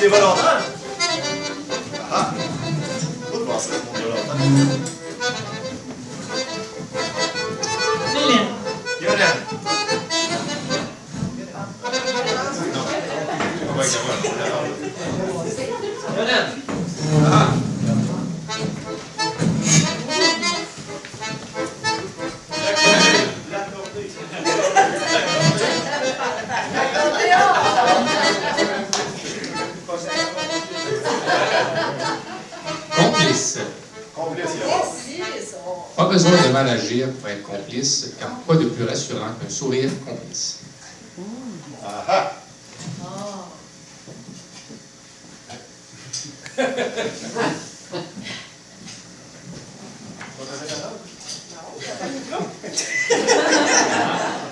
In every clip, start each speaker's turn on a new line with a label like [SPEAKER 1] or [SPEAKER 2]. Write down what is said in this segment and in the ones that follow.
[SPEAKER 1] des volontaires? Ah! Faut penser à mon volontaire.
[SPEAKER 2] Hélène.
[SPEAKER 1] Yolande.
[SPEAKER 2] Yolande.
[SPEAKER 1] Ah!
[SPEAKER 3] Complice.
[SPEAKER 1] Complice,
[SPEAKER 3] Pas besoin de mal agir pour être complice, car quoi de plus rassurant qu'un sourire complice.
[SPEAKER 1] Ah ah!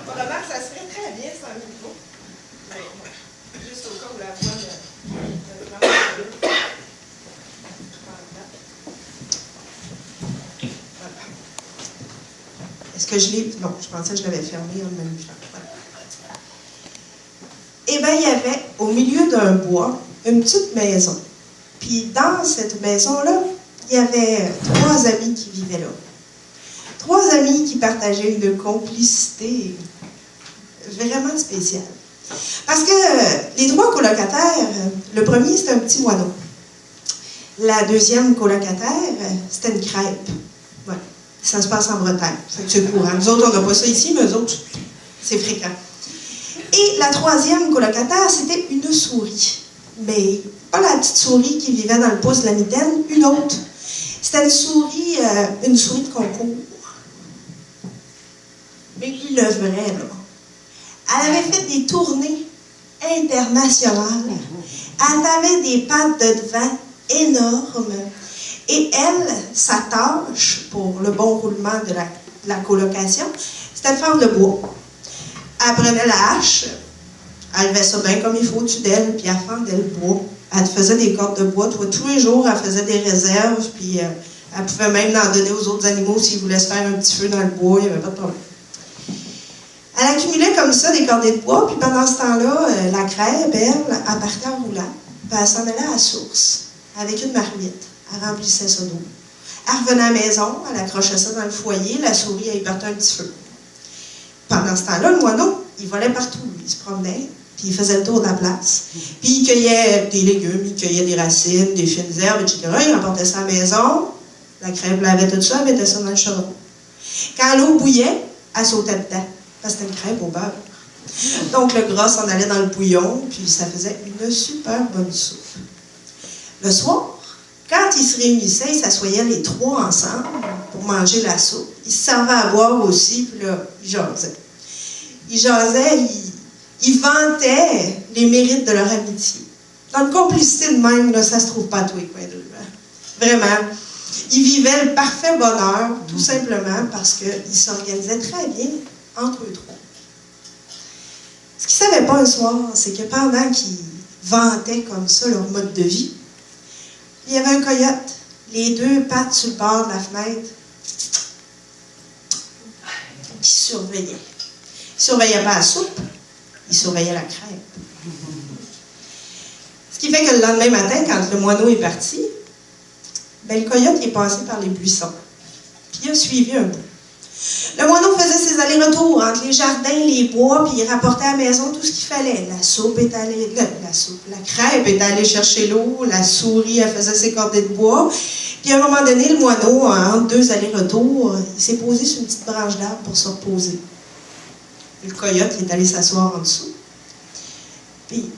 [SPEAKER 4] Remarque, ça se fait très bien sans micro. Mais juste au cas où la voix de Est-ce que je l'ai... Non, je pensais que je l'avais fermé en même temps. Voilà. Eh bien, il y avait au milieu d'un bois une petite maison. Puis dans cette maison-là, il y avait 3 amis qui vivaient là. 3 amis qui partageaient une complicité vraiment spéciale. Parce que les 3 colocataires, le premier, c'était un petit moineau. La deuxième colocataire, c'était une crêpe. Voilà. Ça se passe en Bretagne. C'est courant. Nous autres, on n'a pas ça ici, mais eux autres, c'est fréquent. Et la troisième colocataire, c'était une souris. Mais pas la petite souris qui vivait dans le pouce de la mitaine, une autre. C'était une souris de concours. Mais le vrai, là. Elle avait fait des tournées internationales. Elle avait des pattes de devant énormes. Et elle, sa tâche pour le bon roulement de la colocation, c'était de faire le bois. Elle prenait la hache, elle levait ça bien comme il faut au-dessus d'elle, puis elle fendait le bois. Elle faisait des cordes de bois. Tous les jours, elle faisait des réserves, puis elle pouvait même en donner aux autres animaux s'ils voulaient se faire un petit feu dans le bois, il n'y avait pas de problème. Elle accumulait comme ça des cordées de bois, puis pendant ce temps-là, la crêpe, elle partait en roulant, puis elle s'en allait à la source, avec une marmite. Elle remplissait ça d'eau. Elle revenait à la maison, elle accrochait ça dans le foyer, la souris, elle y partait un petit feu. Pendant ce temps-là, le moineau, il volait partout. Il se promenait, puis il faisait le tour de la place. Puis il cueillait des légumes, il cueillait des racines, des fines herbes, etc. Il rapportait ça à la maison. La crêpe lavait tout ça, elle mettait ça dans le chaudron. Quand l'eau bouillait, elle sautait dedans, parce que c'était une crêpe au beurre. Donc le gras s'en allait dans le bouillon, puis ça faisait une super bonne soupe. Le soir, quand ils se réunissaient, ils s'assoyaient les 3 ensemble pour manger la soupe. Ils se servaient à boire aussi, puis là, ils jasaient. Ils jasaient, ils vantaient les mérites de leur amitié. Dans une complicité de même, là, ça se trouve pas à tous les coins de rue. Vraiment. Ils vivaient le parfait bonheur, tout simplement parce qu'ils s'organisaient très bien entre eux 3. Ce qu'ils ne savaient pas un soir, c'est que pendant qu'ils vantaient comme ça leur mode de vie, il y avait un coyote, les 2 pattes sur le bord de la fenêtre, qui surveillait. Il ne surveillait pas la soupe, il surveillait la crêpe. Ce qui fait que le lendemain matin, quand le moineau est parti, ben, le coyote est passé par les buissons. Puis il a suivi un bout. Le moineau faisait ses allers-retours entre les jardins, les bois, puis il rapportait à la maison tout ce qu'il fallait. La crêpe était allée chercher l'eau, la souris, elle faisait ses cordées de bois. Puis à un moment donné, le moineau, entre 2 allers-retours, il s'est posé sur une petite branche d'arbre pour se reposer. Le coyote, il est allé s'asseoir en dessous. Puis,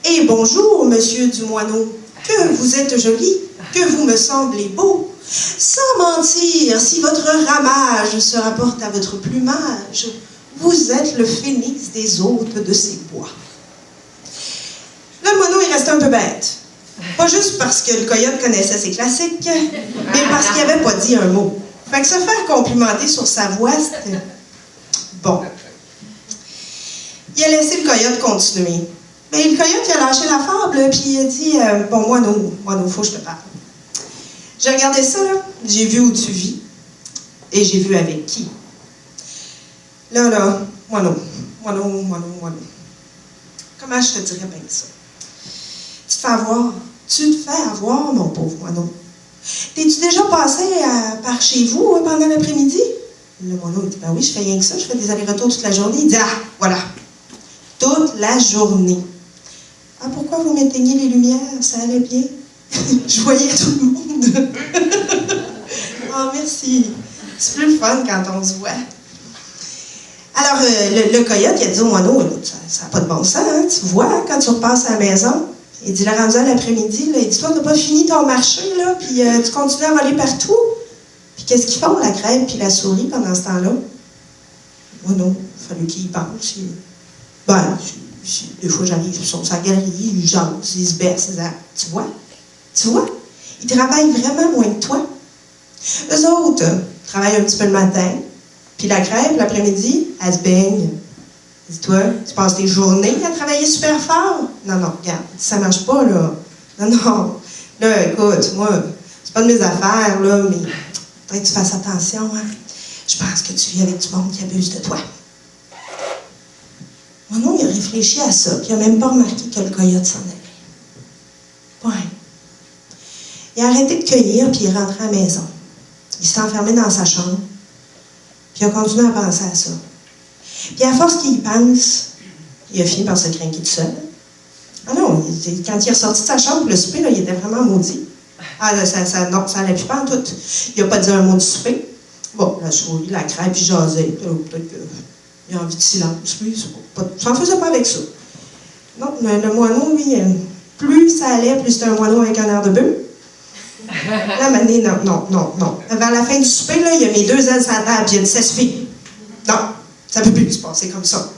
[SPEAKER 4] et bonjour, monsieur du moineau, que vous êtes joli, que vous me semblez beau. Sans mentir, si votre ramage se rapporte à votre plumage, vous êtes le phénix des hôtes de ces bois. Le moineau, il restait un peu bête. Pas juste parce que le coyote connaissait ses classiques, mais parce qu'il n'avait pas dit un mot. Fait que se faire complimenter sur sa voix, c'était... Bon. Il a laissé le coyote continuer. Mais le coyote, il a lâché la fable, puis il a dit « Bon, moineau, faut que je te parle. » J'ai regardé ça, là, j'ai vu où tu vis, et j'ai vu avec qui. Là, moineau. Comment je te dirais bien ça? Tu te fais avoir. Tu te fais avoir, mon pauvre moineau. T'es-tu déjà passé par chez vous pendant l'après-midi? Le moineau, il dit, ben oui, je fais rien que ça. Je fais des allers-retours toute la journée. Il dit, ah, voilà. Toute la journée. Ah, pourquoi vous m'éteignez les lumières? Ça allait bien? Je voyais tout le monde. Oh, merci. C'est plus le fun quand on se voit. Alors, le coyote, il a dit au moineau, ça n'a pas de bon sens, hein? Tu vois, hein, quand tu repasses à la maison, il dit, le rendu à l'après-midi, il dit, toi, tu n'as pas fini ton marché, là, puis tu continues à voler partout. Puis qu'est-ce qu'ils font, la crêpe puis la souris, pendant ce temps-là? Moineau, il a fallu qu'il y pense. Des fois, j'arrive, ils sont sur la galerie, ils jasent, ils se baissent, tu vois? Tu vois? Ils travaillent vraiment moins que toi. Eux autres, travaillent un petit peu le matin, puis la crêpe, l'après-midi, elle se baigne. Dis-toi, tu passes tes journées à travailler super fort. Non, regarde, ça marche pas, là. Non. Là, écoute, moi, c'est pas de mes affaires, là, mais faudrait que tu fasses attention, hein. Je pense que tu vis avec du monde qui abuse de toi. Mon oncle, il a réfléchi à ça, puis il n'a même pas remarqué que le coyote s'en allait. Ouais. Il a arrêté de cueillir, puis il est rentré à la maison. Il s'est enfermé dans sa chambre, puis il a continué à penser à ça. Puis à force qu'il y pense, il a fini par se craquer tout seul. Ah non, quand il est ressorti de sa chambre, le souper, là, il était vraiment maudit. Ah, non, ça n'allait plus pas en tout. Il n'a pas dit un mot du souper. Bon, la souris, la crêpe, il jasait. Peut-être qu'il a envie de silence, lui. Ça n'en faisait pas avec ça. Non, le moineau, lui, plus ça allait, plus c'était un moineau avec un air de bœuf. Là, mané, non. Vers la fin du souper, là, il a mis 2 ailes sur la table, puis il a dit, ça suffit. Non, ça ne peut plus se passer comme ça. Non.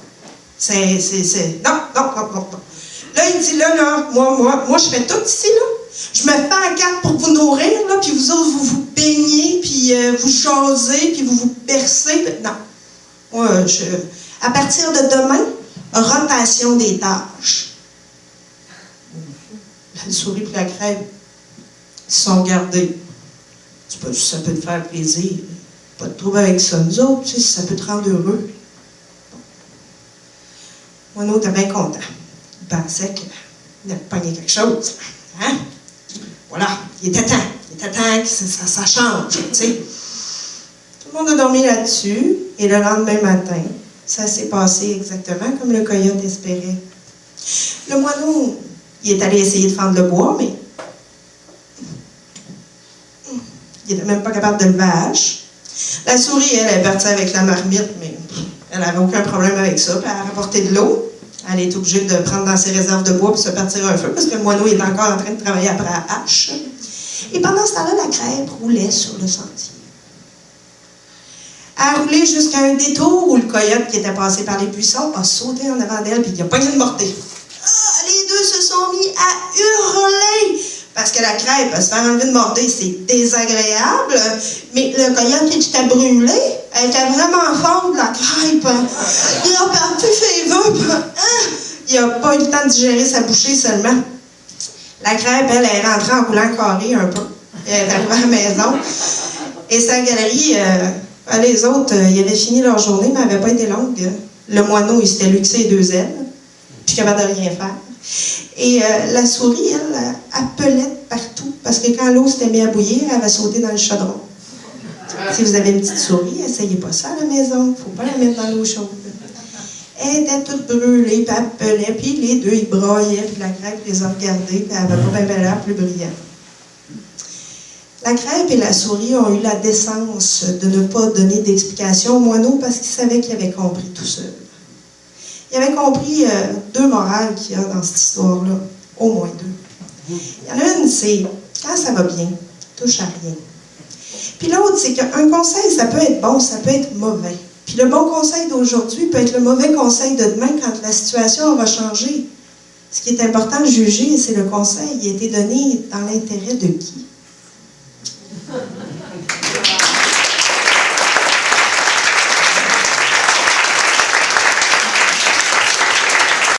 [SPEAKER 4] Là, il dit, là, moi, je fais tout ici, là. Je me fais en garde pour vous nourrir, là, puis vous autres, vous vous baignez, puis vous jasez, puis vous vous bercez. Non. Moi, à partir de demain, rotation des tâches. La souris et la crêpe sont gardés. Ça peut te faire plaisir. Pas de trouble avec ça. Nous autres, tu sais, ça peut te rendre heureux. Moineau était bien content. Il pensait qu'il avait pogné quelque chose. Hein? Voilà, il était temps. Il était temps que ça change, tu sais. Tout le monde a dormi là-dessus, et le lendemain matin, ça s'est passé exactement comme le coyote espérait. Le moineau, il est allé essayer de fendre le bois, mais il n'était même pas capable de lever la hache. La souris, elle est partie avec la marmite, mais elle n'avait aucun problème avec ça. Puis elle a rapporté de l'eau. Elle est obligée de prendre dans ses réserves de bois pour se partir un feu, parce que le moineau est encore en train de travailler après la hache. Et pendant ce temps-là, la crêpe roulait sur le sentier. Elle a roulé jusqu'à un détour où le coyote qui était passé par les buissons a sauté en avant d'elle, puis il a pogné une mordée. Ah, les deux se sont mis à hurler! Parce que la crêpe, se faire enlever de mordée, c'est désagréable. Mais le coyote qui était brûlé, elle était vraiment forte, la crêpe. Il a parti ses vœux. Il n'a pas eu le temps de digérer sa bouchée seulement. La crêpe, elle est rentrée en roulant carré un peu. Elle est arrivée à la maison. Et sa galerie, les autres, ils avaient fini leur journée, mais elle n'avait pas été longue. Le moineau, il s'était luxé les 2 ailes. Puis capable de rien faire. Et la souris, elle appelait partout, parce que quand l'eau s'était mise à bouillir, elle va sauter dans le chaudron. Si vous avez une petite souris, essayez pas ça à la maison. Il ne faut pas la mettre dans l'eau chaude. Elle était toute brûlée, puis elle appelait, puis les deux, ils braillaient, puis la crêpe les a regardés, puis elle n'avait pas bien l'air plus brillant. La crêpe et la souris ont eu la décence de ne pas donner d'explication au moineau parce qu'ils savaient qu'il avait compris tout seul. Il avait compris 2 morales qu'il y a dans cette histoire-là. Au moins 2. Il y en a une, c'est quand ça va bien, touche à rien. Puis l'autre, c'est qu'un conseil, ça peut être bon, ça peut être mauvais. Puis le bon conseil d'aujourd'hui peut être le mauvais conseil de demain quand la situation va changer. Ce qui est important de juger, c'est le conseil qui a été donné dans l'intérêt de qui?